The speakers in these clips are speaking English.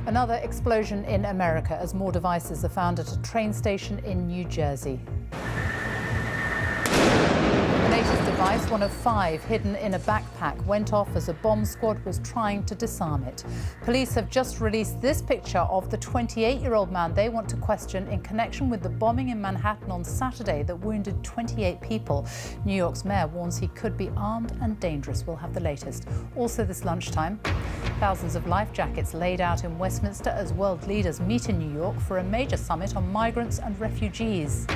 Another explosion in America as more devices are found at a train station in New Jersey. The latest device, one of 5 hidden in a backpack, went off as a bomb squad was trying to disarm it. Police have just released this picture of the 28-year-old man they want to question in connection with the bombing in Manhattan on Saturday that wounded 28 people. New York's mayor warns he could be armed and dangerous. We'll have the latest. Also this lunchtime, thousands of life jackets laid out in Westminster as world leaders meet in New York for a major summit on migrants and refugees.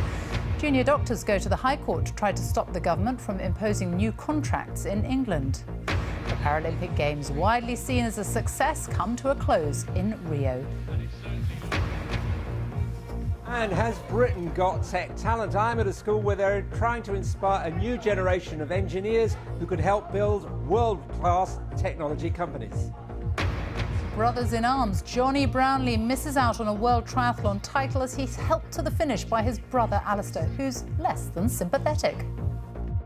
Junior doctors go to the High Court to try to stop the government from imposing new contracts in England. The Paralympic Games, widely seen as a success, come to a close in Rio. And has Britain got tech talent? I'm at a school where they're trying to inspire a new generation of engineers who could help build world-class technology companies. Brothers in arms, Johnny Brownlee misses out on a world triathlon title as he's helped to the finish by his brother Alistair, who's less than sympathetic.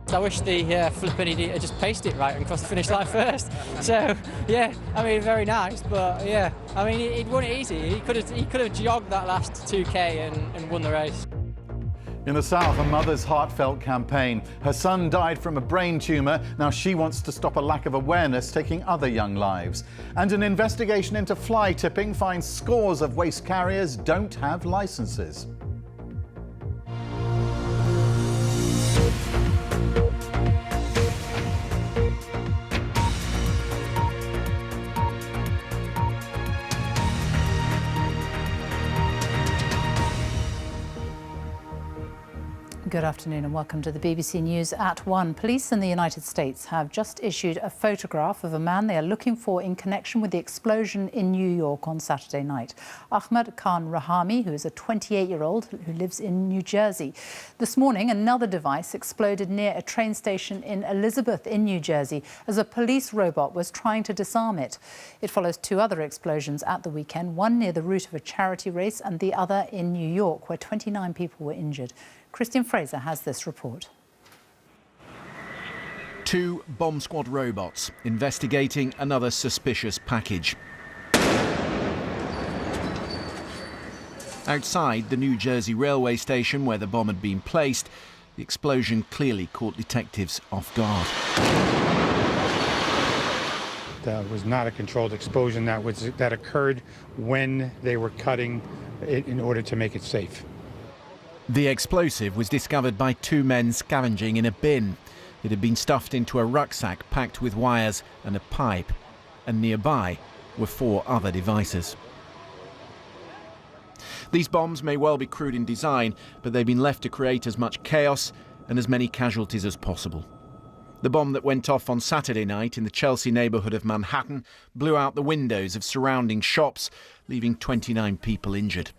I wish the flipping idiot had just paced it right and crossed the finish line first. So, yeah, I mean, very nice, but yeah, I mean, he'd won it easy. He could have jogged that last 2K and won the race. In the south, a mother's heartfelt campaign. Her son died from a brain tumour. Now she wants to stop a lack of awareness taking other young lives. And an investigation into fly tipping finds scores of waste carriers don't have licences. Good afternoon and welcome to the BBC News at 1. Police in the United States have just issued a photograph of a man they are looking for in connection with the explosion in New York on Saturday night. Ahmed Khan Rahami, who is a 28-year-old who lives in New Jersey. This morning, another device exploded near a train station in Elizabeth in New Jersey as a police robot was trying to disarm it. It follows 2 other explosions at the weekend, one near the route of a charity race and the other in New York, where 29 people were injured. Christian Fraser has this report. 2 bomb squad robots investigating another suspicious package. Outside the New Jersey railway station where the bomb had been placed, the explosion clearly caught detectives off guard. That was not a controlled explosion. That occurred when they were cutting it in order to make it safe. The explosive was discovered by 2 men scavenging in a bin. It had been stuffed into a rucksack packed with wires and a pipe, and nearby were 4 other devices. These bombs may well be crude in design, but they've been left to create as much chaos and as many casualties as possible. The bomb that went off on Saturday night in the Chelsea neighbourhood of Manhattan blew out the windows of surrounding shops, leaving 29 people injured.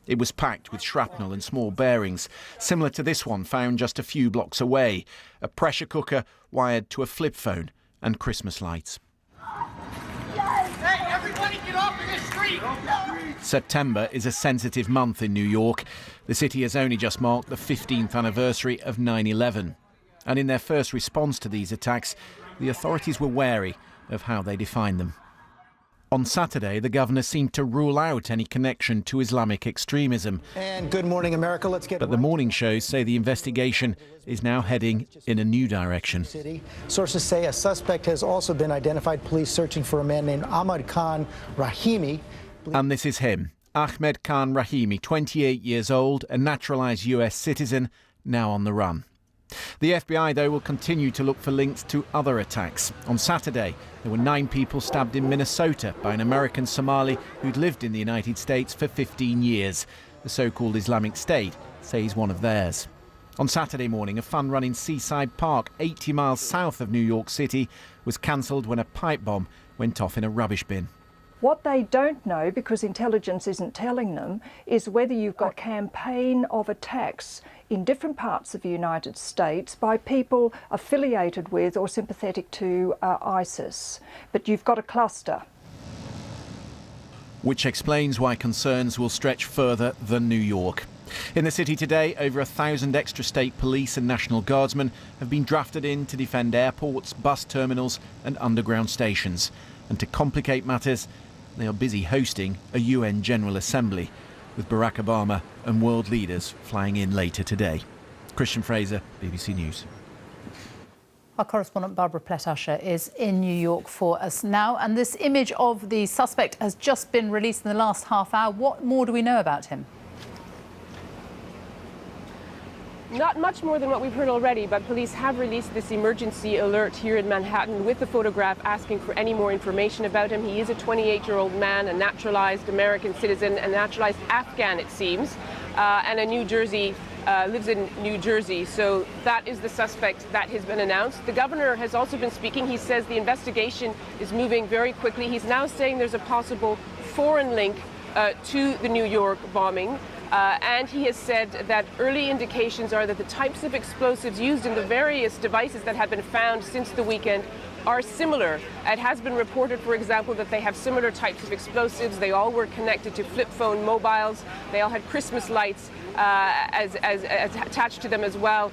It was packed with shrapnel and small bearings, similar to this one found just a few blocks away, a pressure cooker wired to a flip phone and Christmas lights. Hey, everybody get off of the street! September is a sensitive month in New York. The city has only just marked the 15th anniversary of 9/11. And in their first response to these attacks, the authorities were wary of how they defined them. On Saturday, the governor seemed to rule out any connection to Islamic extremism. And good morning, America. Let's get. But the morning shows say the investigation is now heading in a new direction. Sources say a suspect has also been identified. Police searching for a man named Ahmed Khan Rahimi. And this is him, Ahmed Khan Rahimi, 28 years old, a naturalized US citizen, now on the run. The FBI, though, will continue to look for links to other attacks. On Saturday, there were 9 people stabbed in Minnesota by an American Somali who'd lived in the United States for 15 years. The so-called Islamic State say he's one of theirs. On Saturday morning, a fun run in Seaside Park, 80 miles south of New York City, was cancelled when a pipe bomb went off in a rubbish bin. What they don't know, because intelligence isn't telling them, is whether you've got a campaign of attacks in different parts of the United States by people affiliated with or sympathetic to ISIS. But you've got a cluster. Which explains why concerns will stretch further than New York. In the city today, over 1,000 extra state police and National Guardsmen have been drafted in to defend airports, bus terminals and underground stations. And to complicate matters, they are busy hosting a UN General Assembly, with Barack Obama and world leaders flying in later today. Christian Fraser, BBC News. Our correspondent Barbara Plett-Usher is in New York for us now, and this image of the suspect has just been released in the last half hour. What more do we know about him? Not much more than what we've heard already, but police have released this emergency alert here in Manhattan with the photograph asking for any more information about him. He is a 28-year-old man, a naturalized American citizen, a naturalized Afghan, it seems, and lives in New Jersey. So that is the suspect that has been announced. The governor has also been speaking. He says the investigation is moving very quickly. He's now saying there's a possible foreign link to the New York bombing. And he has said that early indications are that the types of explosives used in the various devices that have been found since the weekend are similar. It has been reported, for example, that they have similar types of explosives. They all were connected to flip phone mobiles. They all had Christmas lights as attached to them as well.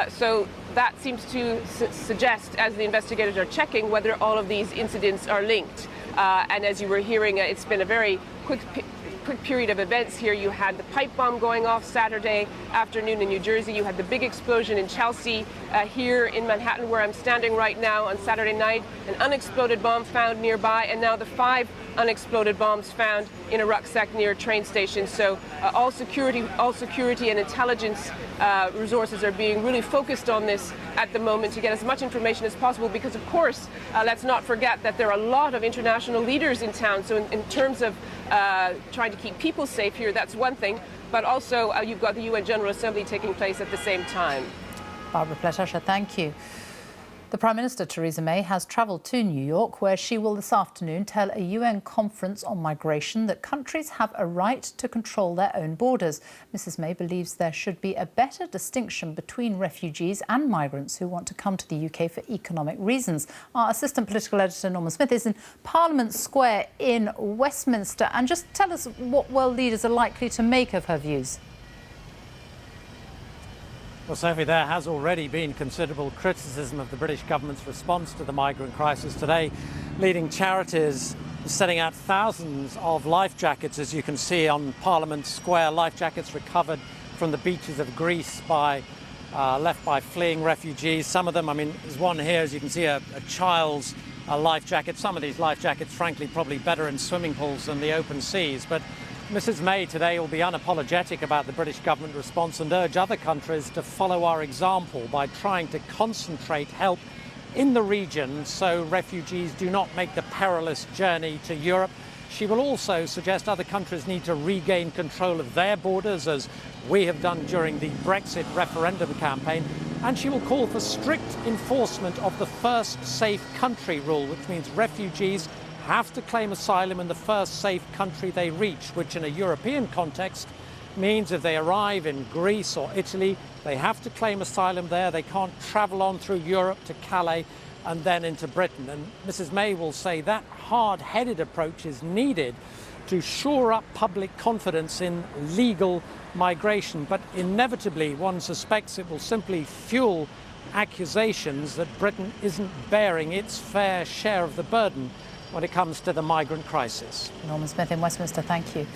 So that seems to suggest, as the investigators are checking, whether all of these incidents are linked. And as you were hearing, it's been a very quick period of events here. You had the pipe bomb going off Saturday afternoon in New Jersey. You had the big explosion in Chelsea, here in Manhattan, where I'm standing right now, on Saturday night. An unexploded bomb found nearby, and now the 5 unexploded bombs found in a rucksack near a train station. So all security and intelligence resources are being really focused on this at the moment to get as much information as possible, because of course, let's not forget that there are a lot of international leaders in town. So in terms of trying to keep people safe here, that's one thing, but also you've got the UN General Assembly taking place at the same time. Barbara Plett-Usher, thank you. The Prime Minister, Theresa May, has travelled to New York, where she will this afternoon tell a UN conference on migration that countries have a right to control their own borders. Mrs May believes there should be a better distinction between refugees and migrants who want to come to the UK for economic reasons. Our assistant political editor, Norman Smith, is in Parliament Square in Westminster. And just tell us what world leaders are likely to make of her views. Well, Sophie, there has already been considerable criticism of the British government's response to the migrant crisis today, leading charities setting out thousands of life jackets, as you can see on Parliament Square, life jackets recovered from the beaches of Greece left by fleeing refugees. Some of them, I mean, there's one here, as you can see, a child's life jacket. Some of these life jackets, frankly, probably better in swimming pools than the open seas. But Mrs May today will be unapologetic about the British government response and urge other countries to follow our example by trying to concentrate help in the region so refugees do not make the perilous journey to Europe. She will also suggest other countries need to regain control of their borders, as we have done during the Brexit referendum campaign. And she will call for strict enforcement of the first safe country rule, which means refugees have to claim asylum in the first safe country they reach, which in a European context means if they arrive in Greece or Italy, they have to claim asylum there. They can't travel on through Europe to Calais and then into Britain. And Mrs May will say that hard-headed approach is needed to shore up public confidence in legal migration. But inevitably, one suspects it will simply fuel accusations that Britain isn't bearing its fair share of the burden when it comes to the migrant crisis. Norman Smith in Westminster, thank you.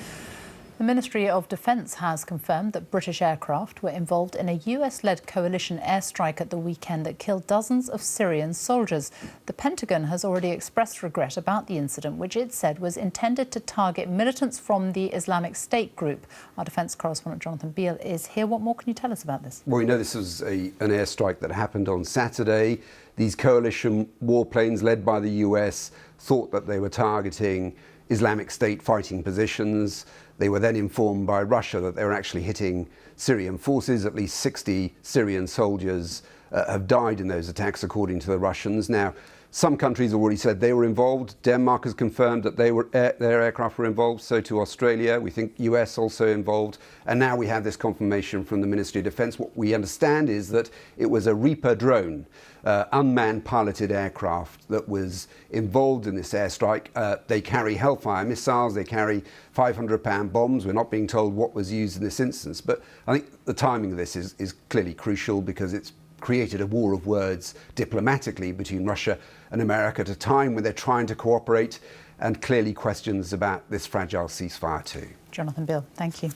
The Ministry of Defence has confirmed that British aircraft were involved in a US-led coalition airstrike at the weekend that killed dozens of Syrian soldiers. The Pentagon has already expressed regret about the incident, which it said was intended to target militants from the Islamic State group. Our defence correspondent Jonathan Beale is here. What more can you tell us about this? Well, we know this was an airstrike that happened on Saturday. These coalition warplanes led by the US thought that they were targeting Islamic State fighting positions. They were then informed by Russia that they were actually hitting Syrian forces. At least 60 Syrian soldiers have died in those attacks, according to the Russians. Now, some countries already said they were involved. Denmark has confirmed that their aircraft were involved, so to Australia. We think US also involved. And now we have this confirmation from the Ministry of Defence. What we understand is that it was a Reaper drone, unmanned piloted aircraft that was involved in this airstrike. They carry Hellfire missiles, they carry 500-pound bombs. We're not being told what was used in this instance, but I think the timing of this is clearly crucial, because it's created a war of words diplomatically between Russia and America at a time when they're trying to cooperate. and clearly questions about this fragile ceasefire too. Jonathan Beale, thank you.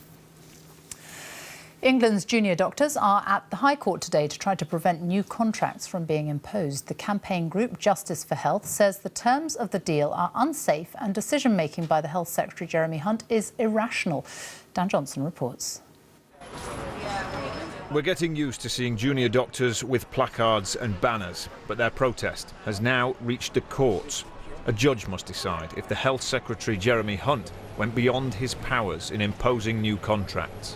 England's junior doctors are at the High Court today to try to prevent new contracts from being imposed. The campaign group Justice for Health says the terms of the deal are unsafe and decision-making by the Health Secretary Jeremy Hunt is irrational. Dan Johnson reports. We're getting used to seeing junior doctors with placards and banners, but their protest has now reached the courts. A judge must decide if the Health Secretary Jeremy Hunt went beyond his powers in imposing new contracts.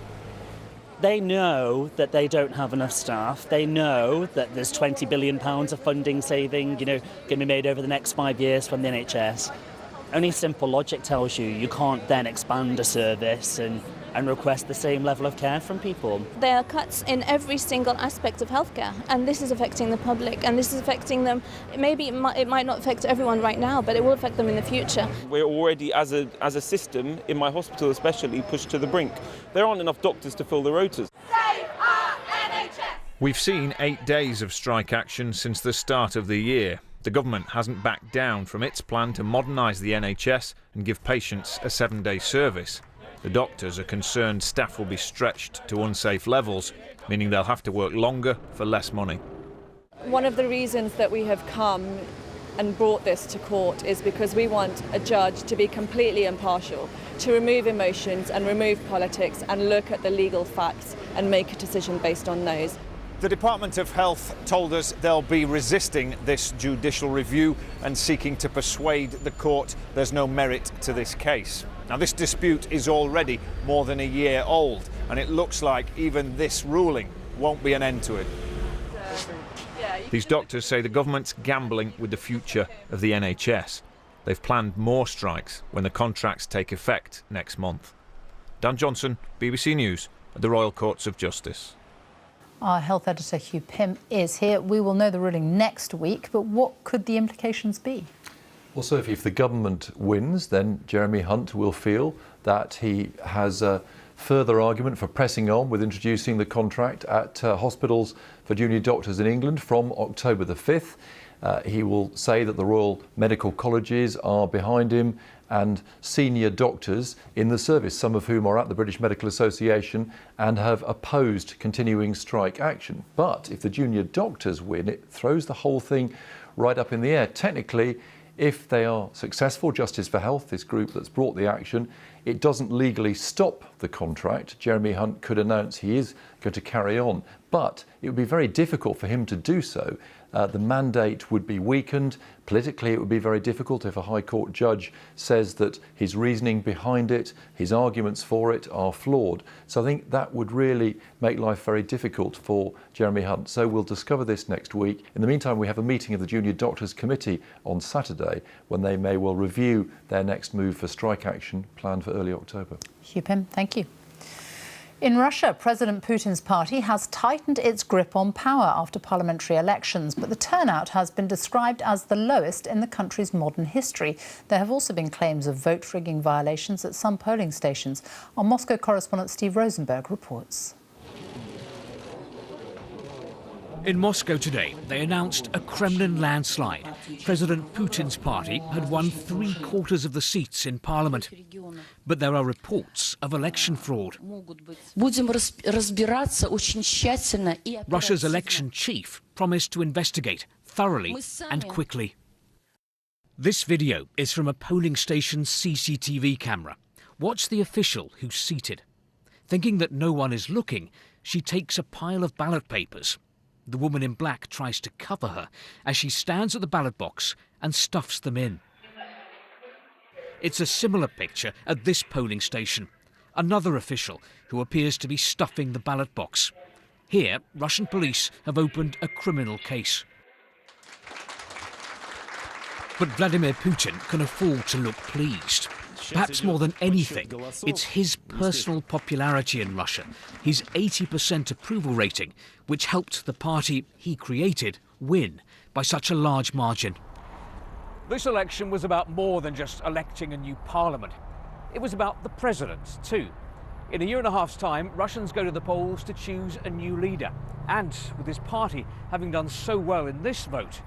They know that they don't have enough staff. They know that there's £20 billion of funding saving, going to be made over the next 5 years from the NHS. Only simple logic tells you you can't then expand a service and request the same level of care from people. There are cuts in every single aspect of healthcare, and this is affecting the public, and this is affecting them. Maybe it might not affect everyone right now, but it will affect them in the future. We're already, as a system, in my hospital especially, pushed to the brink. There aren't enough doctors to fill the rotas. Save our NHS! We've seen 8 days of strike action since the start of the year. The government hasn't backed down from its plan to modernise the NHS and give patients a 7-day service. The doctors are concerned staff will be stretched to unsafe levels, meaning they'll have to work longer for less money. One of the reasons that we have come and brought this to court is because we want a judge to be completely impartial, to remove emotions and remove politics and look at the legal facts and make a decision based on those. The Department of Health told us they'll be resisting this judicial review and seeking to persuade the court there's no merit to this case. Now, this dispute is already more than a year old, and it looks like even this ruling won't be an end to it. These doctors say the government's gambling with the future of the NHS. They've planned more strikes when the contracts take effect next month. Dan Johnson, BBC News, at the Royal Courts of Justice. Our health editor Hugh Pym is here. We will know the ruling next week, but what could the implications be? Well, Sophie, if the government wins, then Jeremy Hunt will feel that he has a further argument for pressing on with introducing the contract at hospitals for junior doctors in England from October the 5th. He will say that the Royal Medical Colleges are behind him and senior doctors in the service, some of whom are at the British Medical Association and have opposed continuing strike action. But if the junior doctors win, it throws the whole thing right up in the air. Technically, if they are successful, Justice for Health, this group that's brought the action, it doesn't legally stop the contract. Jeremy Hunt could announce he is going to carry on, but it would be very difficult for him to do so. The mandate would be weakened. Politically, it would be very difficult if a High Court judge says that his reasoning behind it, his arguments for it are flawed. So I think that would really make life very difficult for Jeremy Hunt. So we'll discover this next week. In the meantime, we have a meeting of the Junior Doctors Committee on Saturday when they may well review their next move for strike action planned for early October. Hugh Pym, thank you. In Russia, President Putin's party has tightened its grip on power after parliamentary elections, but the turnout has been described as the lowest in the country's modern history. There have also been claims of vote-rigging violations at some polling stations. Our Moscow correspondent Steve Rosenberg reports. In Moscow today, they announced a Kremlin landslide. President Putin's party had won 3/4 of the seats in parliament. But there are reports of election fraud. Russia's election chief promised to investigate thoroughly and quickly. This video is from a polling station's CCTV camera. Watch the official who's seated. Thinking that no one is looking, she takes a pile of ballot papers. The woman in black tries to cover her as she stands at the ballot box and stuffs them in. It's a similar picture at this polling station. Another official who appears to be stuffing the ballot box. Here, Russian police have opened a criminal case. But Vladimir Putin can afford to look pleased. Perhaps more than anything, it's his personal popularity in Russia, his 80% approval rating, which helped the party he created win by such a large margin. This election was about more than just electing a new parliament. It was about the president, too. In a year and a half's time, Russians go to the polls to choose a new leader. And with his party having done so well in this vote,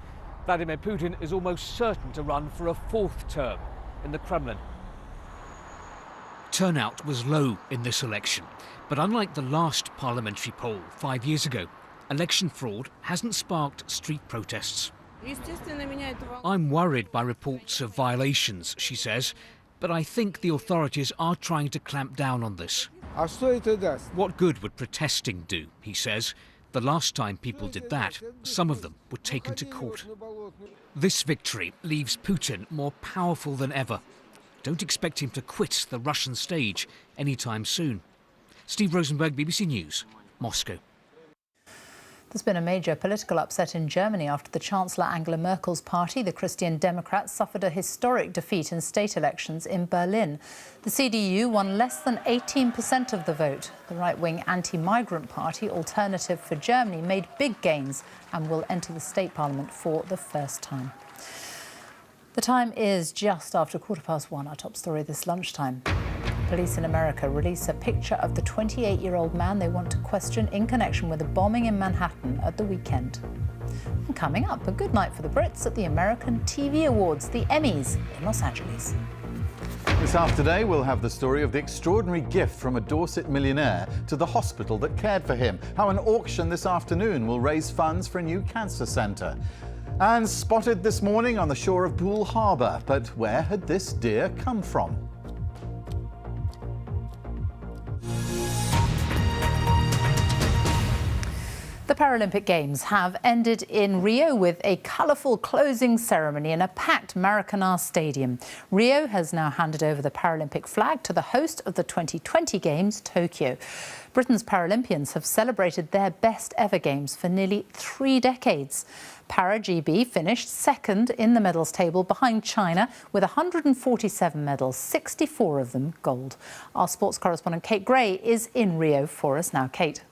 Vladimir Putin is almost certain to run for a 4th term, in the Kremlin. Turnout was low in this election, but unlike the last parliamentary poll 5 years ago, election fraud hasn't sparked street protests. I'm worried by reports of violations, she says, but I think the authorities are trying to clamp down on this. What good would protesting do, he says. The last time people did that, some of them were taken to court. This victory leaves Putin more powerful than ever. Don't expect him to quit the Russian stage anytime soon. Steve Rosenberg, BBC News, Moscow. There's been a major political upset in Germany after the Chancellor Angela Merkel's party, the Christian Democrats, suffered a historic defeat in state elections in Berlin. The CDU won less than 18% of the vote. The right-wing anti-migrant party, Alternative for Germany, made big gains and will enter the state parliament for the first time. The time is just after 1:15, our top story this lunchtime. Police in America release a picture of the 28-year-old man they want to question in connection with a bombing in Manhattan at the weekend. And coming up, a good night for the Brits at the American TV Awards, the Emmys, in Los Angeles. This afternoon, we'll have the story of the extraordinary gift from a Dorset millionaire to the hospital that cared for him, how an auction this afternoon will raise funds for a new cancer centre. And spotted this morning on the shore of Poole Harbour. But where had this deer come from? The Paralympic Games have ended in Rio with a colourful closing ceremony in a packed Maracanã Stadium. Rio has now handed over the Paralympic flag to the host of the 2020 Games, Tokyo. Britain's Paralympians have celebrated their best ever Games for nearly 3 decades. Para-GB finished second in the medals table behind China with 147 medals, 64 of them gold. Our sports correspondent Kate Gray is in Rio for us now. Kate.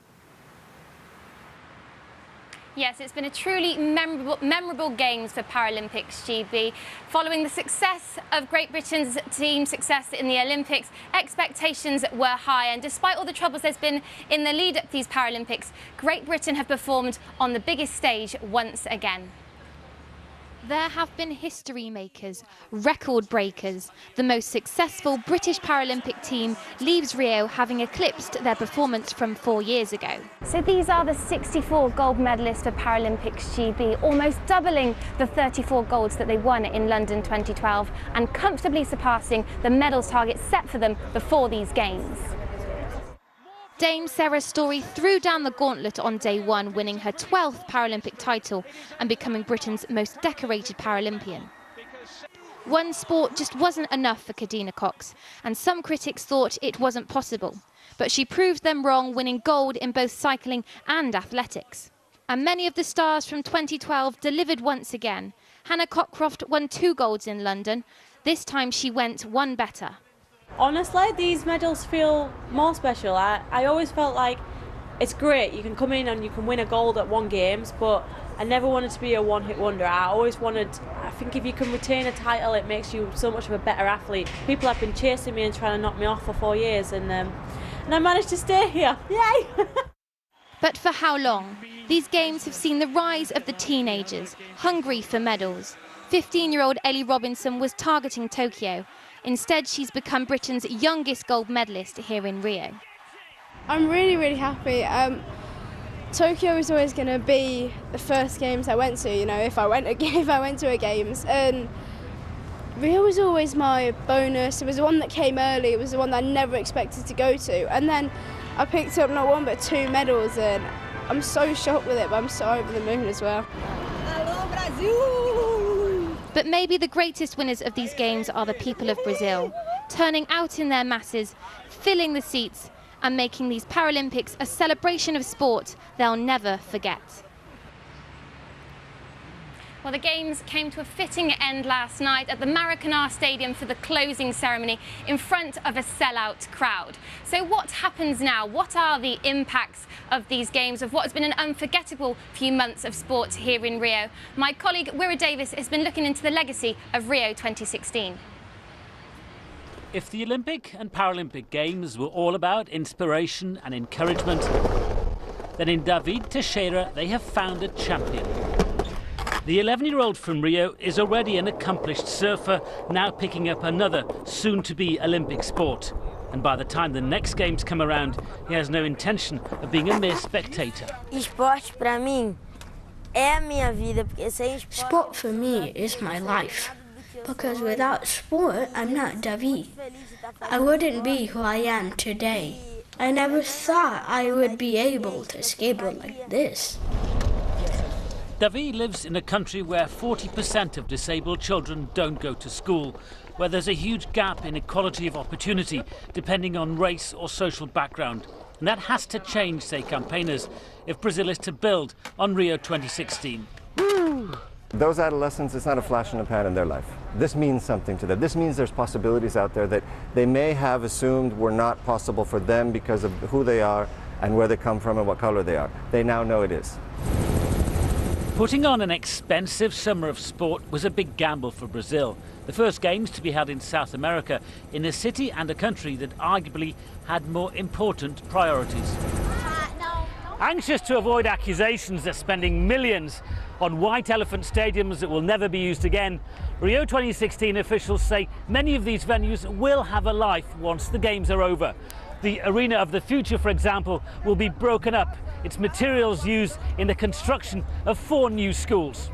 Yes, it's been a truly memorable Games for Paralympics, GB. Following the success of Great Britain's team success in the Olympics, expectations were high, and despite all the troubles there's been in the lead up to these Paralympics, Great Britain have performed on the biggest stage once again. There have been history makers, record breakers. The most successful British Paralympic team leaves Rio having eclipsed their performance from 4 years ago. So these are the 64 gold medalists for Paralympics, GB, almost doubling the 34 golds that they won in London 2012 and comfortably surpassing the medals target set for them before these Games. Dame Sarah Storey threw down the gauntlet on day one, winning her 12th Paralympic title and becoming Britain's most decorated Paralympian. One sport just wasn't enough for Kadina Cox, and some critics thought it wasn't possible. But she proved them wrong, winning gold in both cycling and athletics. And many of the stars from 2012 delivered once again. Hannah Cockcroft won 2 golds in London. This time she went one better. Honestly, these medals feel more special. I always felt like it's great, you can come in and you can win a gold at one Games, but I never wanted to be a one-hit wonder. I think if you can retain a title, it makes you so much of a better athlete. People have been chasing me and trying to knock me off for 4 years, and I managed to stay here. Yay! But for how long? These Games have seen the rise of the teenagers, hungry for medals. 15-year-old Ellie Robinson was targeting Tokyo. Instead, she's become Britain's youngest gold medalist here in Rio. I'm really happy. Tokyo was always going to be the first Games I went to, you know, if I went to a Games. And Rio was always my bonus. It was the one that came early. It was the one that I never expected to go to. And then I picked up not 1 but 2 medals, and I'm so shocked with it, but I'm so over the moon as well. Hello, Brazil! But maybe the greatest winners of these Games are the people of Brazil, turning out in their masses, filling the seats, and making these Paralympics a celebration of sport they'll never forget. Well, the Games came to a fitting end last night at the Maracanã Stadium for the closing ceremony in front of a sellout crowd. So what happens now? What are the impacts of these Games, of what has been an unforgettable few months of sport here in Rio? My colleague Wira Davis has been looking into the legacy of Rio 2016. If the Olympic and Paralympic Games were all about inspiration and encouragement, then in David Teixeira they have found a champion. The 11-year-old from Rio is already an accomplished surfer, now picking up another soon-to-be Olympic sport. And by the time the next games come around, he has no intention of being a mere spectator. Esporte para mim é a minha vida, porque sem esporte... Sport for me is my life, because without sport I'm not David. I wouldn't be who I am today. I never thought I would be able to skateboard like this. David lives in a country where 40% of disabled children don't go to school, where there's a huge gap in equality of opportunity depending on race or social background. And that has to change, say campaigners, if Brazil is to build on Rio 2016. Those adolescents, it's not a flash in the pan in their life. This means something to them. This means there's possibilities out there that they may have assumed were not possible for them because of who they are and where they come from and what color they are. They now know it is. Putting on an expensive summer of sport was a big gamble for Brazil. The first games to be held in South America, in a city and a country that arguably had more important priorities. Anxious to avoid accusations they're spending millions on white elephant stadiums that will never be used again, Rio 2016 officials say many of these venues will have a life once the games are over. The Arena of the Future, for example, will be broken up, its materials used in the construction of 4 new schools.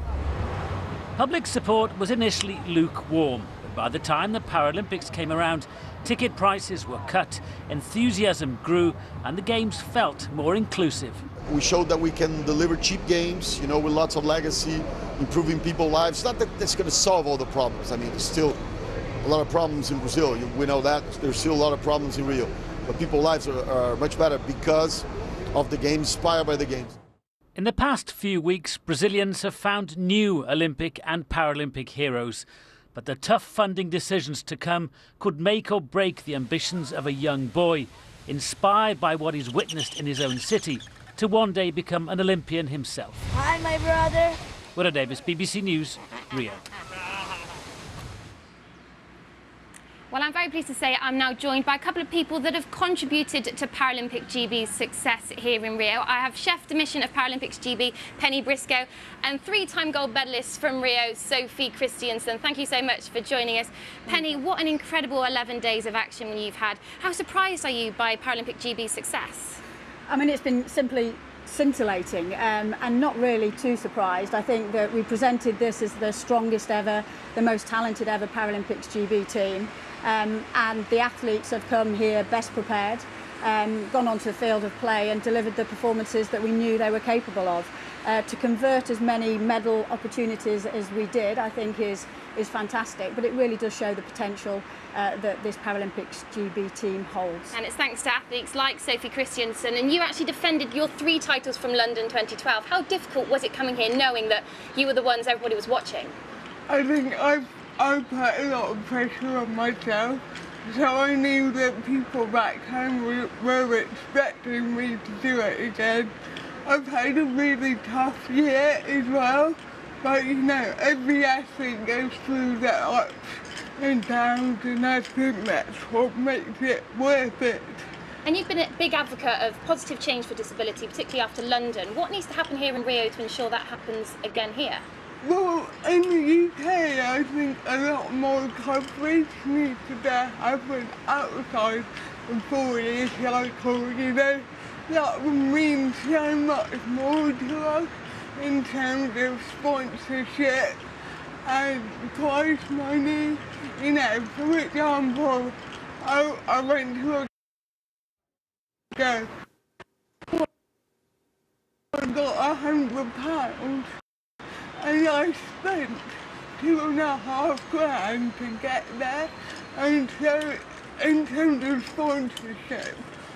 Public support was initially lukewarm, but by the time the Paralympics came around, ticket prices were cut, enthusiasm grew, and the games felt more inclusive. We showed that we can deliver cheap games, you know, with lots of legacy, improving people's lives. It's not that that's going to solve all the problems. I mean, there's still a lot of problems in Brazil. We know that. There's still a lot of problems in Rio. But people's lives are much better because of the games, inspired by the games. In the past few weeks, Brazilians have found new Olympic and Paralympic heroes. But the tough funding decisions to come could make or break the ambitions of a young boy, inspired by what he's witnessed in his own city, to one day become an Olympian himself. Hi, my brother. Willa Davis, BBC News, Rio. Well, I'm very pleased to say I'm now joined by a couple of people that have contributed to Paralympic GB's success here in Rio. I have chef de mission of Paralympics GB, Penny Briscoe, and 3-time gold medalist from Rio, Sophie Christiansen. Thank you so much for joining us. Penny, what an incredible 11 days of action you've had. How surprised are you by Paralympic GB's success? I mean, it's been simply scintillating and not really too surprised. I think that we presented this as the strongest ever, the most talented ever Paralympics GB team. And the athletes have come here best prepared, gone onto the field of play and delivered the performances that we knew they were capable of. To convert as many medal opportunities as we did, I think is fantastic, but it really does show the potential that this Paralympics GB team holds. And it's thanks to athletes like Sophie Christiansen, and you actually defended your 3 titles from London 2012. How difficult was it coming here knowing that you were the ones everybody was watching? I think I put a lot of pressure on myself, so I knew that people back home were expecting me to do it again. I've had a really tough year as well, but you know, every athlete goes through their ups and downs, and I think that's what makes it worth it. And you've been a big advocate of positive change for disability, particularly after London. What needs to happen here in Rio to ensure that happens again here? Well, in the UK, I think a lot more coverage needs to happen outside of 4-year cycle, you know. That would mean so much more to us in terms of sponsorship and prize money. You know, for example, I went to a go. I got £100. And I spent £2.5 to get there, and so in terms of sponsorship,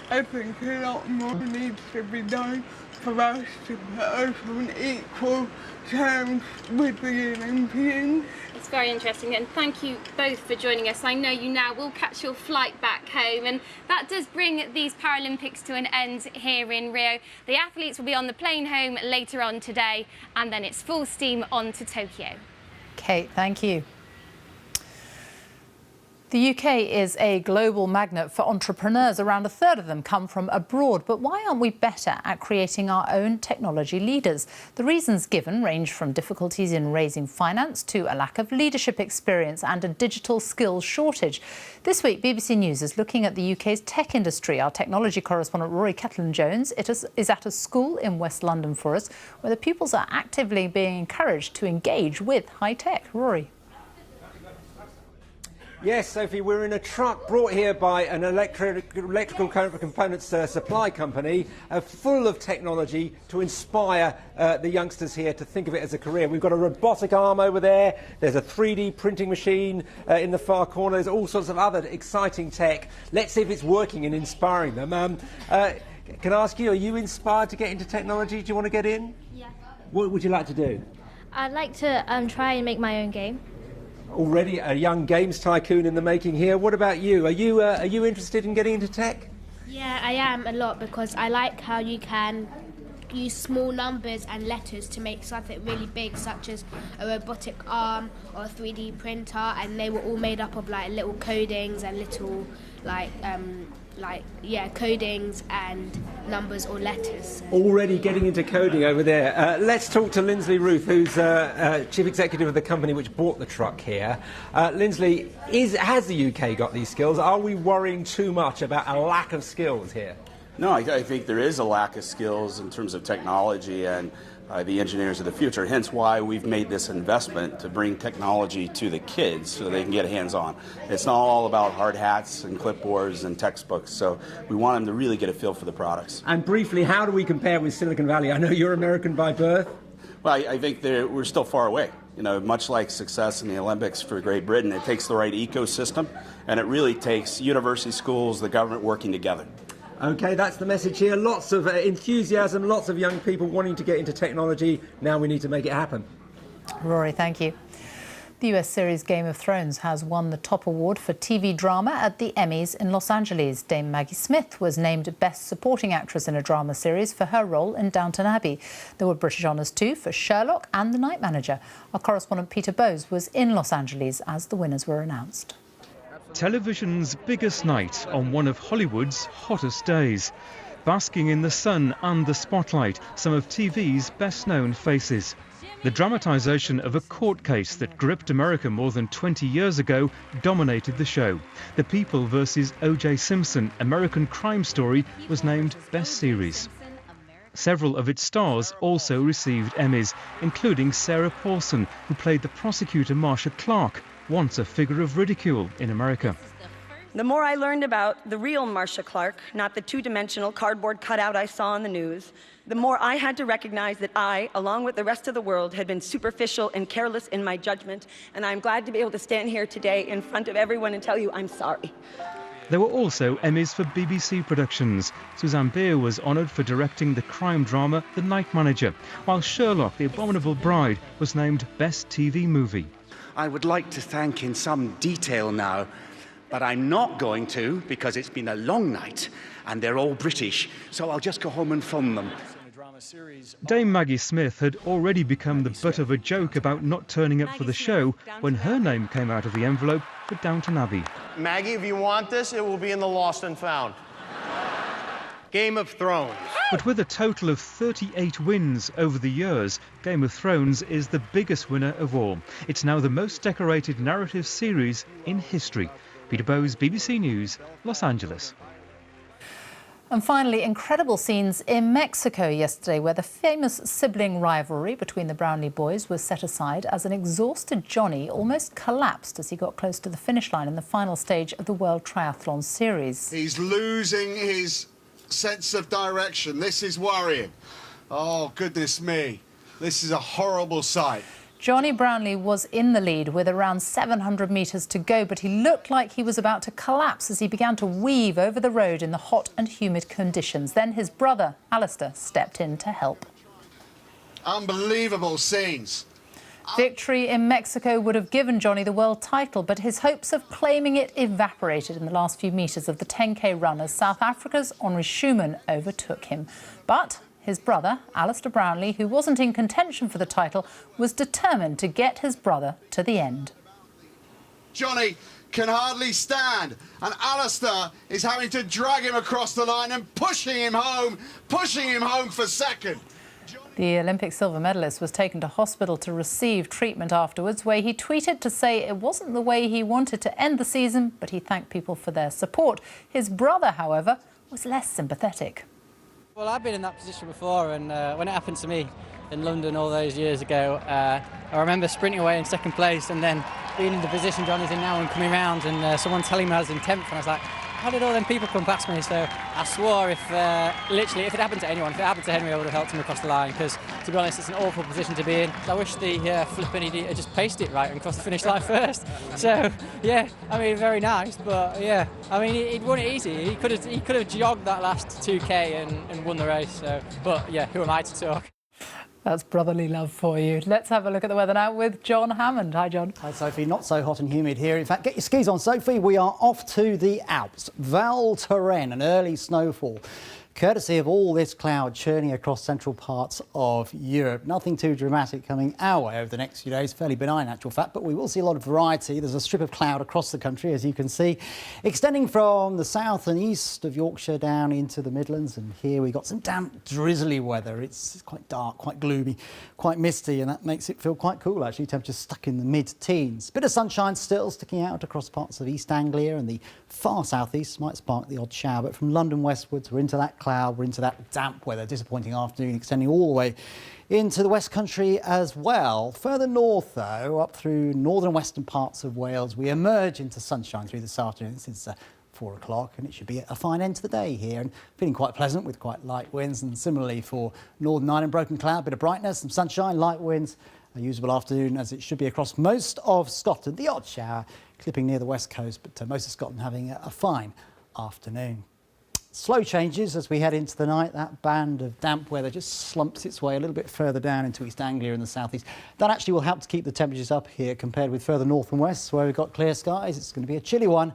I think a lot more needs to be done for us to put us on equal terms with the Olympians. It's very interesting, and thank you both for joining us. I know you now will catch your flight back home, and that does bring these Paralympics to an end here in Rio. The athletes will be on the plane home later on today, and then it's full steam on to Tokyo. Kate, thank you. The UK is a global magnet for entrepreneurs. Around a third of them come from abroad. But why aren't we better at creating our own technology leaders? The reasons given range from difficulties in raising finance to a lack of leadership experience and a digital skills shortage. This week, BBC News is looking at the UK's tech industry. Our technology correspondent Rory Kettler-Jones is at a school in West London for us, where the pupils are actively being encouraged to engage with high tech. Rory. Yes, Sophie, we're in a truck brought here by an electrical components supply company full of technology to inspire the youngsters here to think of it as a career. We've got a robotic arm over there, there's a 3D printing machine in the far corner, there's all sorts of other exciting tech. Let's see if it's working and inspiring them. Can I ask you, are you inspired to get into technology? Do you want to get in? Yeah. What would you like to do? I'd like to try and make my own game. Already a young games tycoon in the making here. What about you? Are you interested in getting into tech? Yeah, I am a lot because I like how you can use small numbers and letters to make something really big, such as a robotic arm or a 3D printer, and they were all made up of like little codings and little codings and numbers or letters. Already getting into coding over there. Let's talk to Lindsley Ruth, who's Chief Executive of the company which bought the truck here. Lindsley, has the UK got these skills? Are we worrying too much about a lack of skills here? No, I think there is a lack of skills in terms of technology and the engineers of the future, hence why we've made this investment to bring technology to the kids so they can get hands-on. It's not all about hard hats and clipboards and textbooks, so we want them to really get a feel for the products. And briefly, how do we compare with Silicon Valley? I know you're American by birth. Well, I think we're still far away. You know, much like success in the Olympics for Great Britain, it takes the right ecosystem, and it really takes university schools, the government working together. OK, that's the message here. Lots of enthusiasm, lots of young people wanting to get into technology. Now we need to make it happen. Rory, thank you. The US series Game of Thrones has won the top award for TV drama at the Emmys in Los Angeles. Dame Maggie Smith was named Best Supporting Actress in a Drama Series for her role in Downton Abbey. There were British honours too for Sherlock and The Night Manager. Our correspondent Peter Bowes was in Los Angeles as the winners were announced. Television's biggest night on one of Hollywood's hottest days. Basking in the sun and the spotlight, some of TV's best-known faces. The dramatisation of a court case that gripped America more than 20 years ago dominated the show. The People vs. O.J. Simpson, American Crime Story, was named Best Series. Several of its stars also received Emmys, including Sarah Paulson, who played the prosecutor Marcia Clark, once a figure of ridicule in America. The more I learned about the real Marcia Clark, not the two-dimensional cardboard cutout I saw on the news, the more I had to recognize that I, along with the rest of the world, had been superficial and careless in my judgment, and I'm glad to be able to stand here today in front of everyone and tell you I'm sorry. There were also Emmys for BBC productions. Susanne Bier was honoured for directing the crime drama The Night Manager, while Sherlock, The Abominable Bride, was named Best TV Movie. I would like to thank in some detail now, but I'm not going to because it's been a long night and they're all British, so I'll just go home and phone them. Dame Maggie Smith had already become the butt of a joke about not turning up for the show when her name came out of the envelope for Downton Abbey. Maggie, if you want this, it will be in the Lost and Found. Game of Thrones. But with a total of 38 wins over the years, Game of Thrones is the biggest winner of all. It's now the most decorated narrative series in history. Peter Bowes, BBC News, Los Angeles. And finally, incredible scenes in Mexico yesterday, where the famous sibling rivalry between the Brownlee boys was set aside as an exhausted Johnny almost collapsed as he got close to the finish line in the final stage of the World Triathlon Series. He's losing his sense of direction. This is worrying. Oh, goodness me. This is a horrible sight. Johnny Brownlee was in the lead with around 700 metres to go, but he looked like he was about to collapse as he began to weave over the road in the hot and humid conditions. Then his brother, Alistair, stepped in to help. Unbelievable scenes. Victory in Mexico would have given Johnny the world title, but his hopes of claiming it evaporated in the last few metres of the 10K run as South Africa's Henri Schoeman overtook him. But his brother, Alistair Brownlee, who wasn't in contention for the title, was determined to get his brother to the end. Johnny, can hardly stand, and Alistair is having to drag him across the line and pushing him home for second. The Olympic silver medalist was taken to hospital to receive treatment afterwards, where he tweeted to say it wasn't the way he wanted to end the season, but he thanked people for their support. His brother, however, was less sympathetic. Well, I've been in that position before, and when it happened to me in London all those years ago, I remember sprinting away in second place and then being in the position John is in now and coming round and someone telling me I was in 10th, and I was like, how did all them people come past me? So I swore if literally if it happened to anyone, if it happened to Henry, I would have helped him across the line, because to be honest, it's an awful position to be in. I wish the flipping idiot had just paced it right and crossed the finish line first. So yeah, I mean, very nice, but yeah, I mean, he'd won it easy. He could have jogged that last 2K and won the race. So, but yeah, who am I to talk? That's brotherly love for you. Let's have a look at the weather now with John Hammond. Hi, John. Hi, Sophie. Not so hot and humid here. In fact, get your skis on, Sophie. We are off to the Alps. Val Thorens, an early snowfall, courtesy of all this cloud churning across central parts of Europe. Nothing too dramatic coming our way over the next few days. Fairly benign, in actual fact, but we will see a lot of variety. There's a strip of cloud across the country, as you can see, extending from the south and east of Yorkshire down into the Midlands. And here we got some damp, drizzly weather. It's quite dark, quite gloomy, quite misty, and that makes it feel quite cool, actually. Temperatures stuck in the mid-teens. Bit of sunshine still sticking out across parts of East Anglia, and the far southeast might spark the odd shower. But from London westwards, we're into that cloud, we're into that damp weather, disappointing afternoon, extending all the way into the West Country as well. Further north, though, up through northern and western parts of Wales, we emerge into sunshine through this afternoon. It's 4 o'clock, and it should be a fine end to the day here, and feeling quite pleasant with quite light winds. And similarly for Northern Ireland, broken cloud, bit of brightness, some sunshine, light winds. A usable afternoon, as it should be across most of Scotland. The odd shower clipping near the west coast, but most of Scotland having a fine afternoon. Slow changes as we head into the night. That band of damp weather just slumps its way a little bit further down into East Anglia in the southeast. That actually will help to keep the temperatures up here compared with further north and west, where we've got clear skies. It's going to be a chilly one.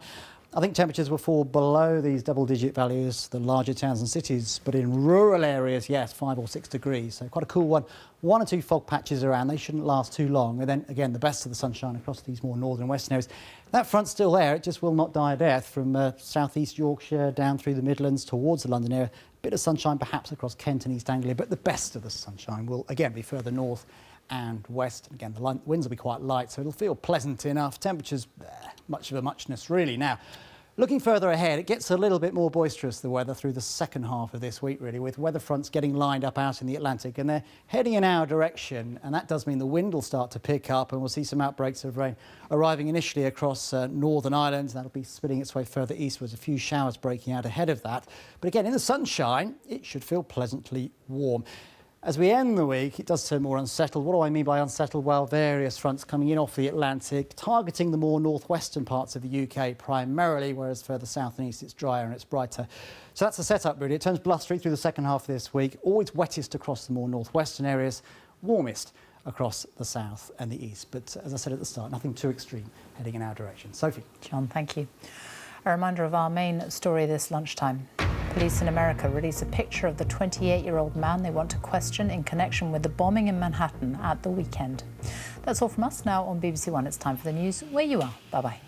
I think temperatures will fall below these double-digit values, the larger towns and cities, but in rural areas, yes, 5 or 6 degrees. So quite a cool one. 1 or 2 fog patches around. They shouldn't last too long. And then, again, the best of the sunshine across these more northern and western areas. That front's still there. It just will not die a death from southeast Yorkshire down through the Midlands towards the London area. Bit of sunshine perhaps across Kent and East Anglia, but the best of the sunshine will, again, be further north and west. And again, the winds will be quite light, so it'll feel pleasant enough. Temperatures, much of a muchness, really. Now, looking further ahead, it gets a little bit more boisterous, the weather, through the second half of this week, really, with weather fronts getting lined up out in the Atlantic, and they're heading in our direction, and that does mean the wind will start to pick up, and we'll see some outbreaks of rain arriving initially across Northern Ireland. That'll be spinning its way further eastwards, a few showers breaking out ahead of that. But again, in the sunshine, it should feel pleasantly warm. As we end the week, it does turn more unsettled. What do I mean by unsettled? Well, various fronts coming in off the Atlantic, targeting the more northwestern parts of the UK primarily, whereas further south and east it's drier and it's brighter. So that's the setup, really. It turns blustery through the second half of this week, always wettest across the more northwestern areas, warmest across the south and the east. But as I said at the start, nothing too extreme heading in our direction. Sophie. John, thank you. A reminder of our main story this lunchtime. Police in America release a picture of the 28-year-old man they want to question in connection with the bombing in Manhattan at the weekend. That's all from us. Now on BBC One, it's time for the news where you are. Bye-bye.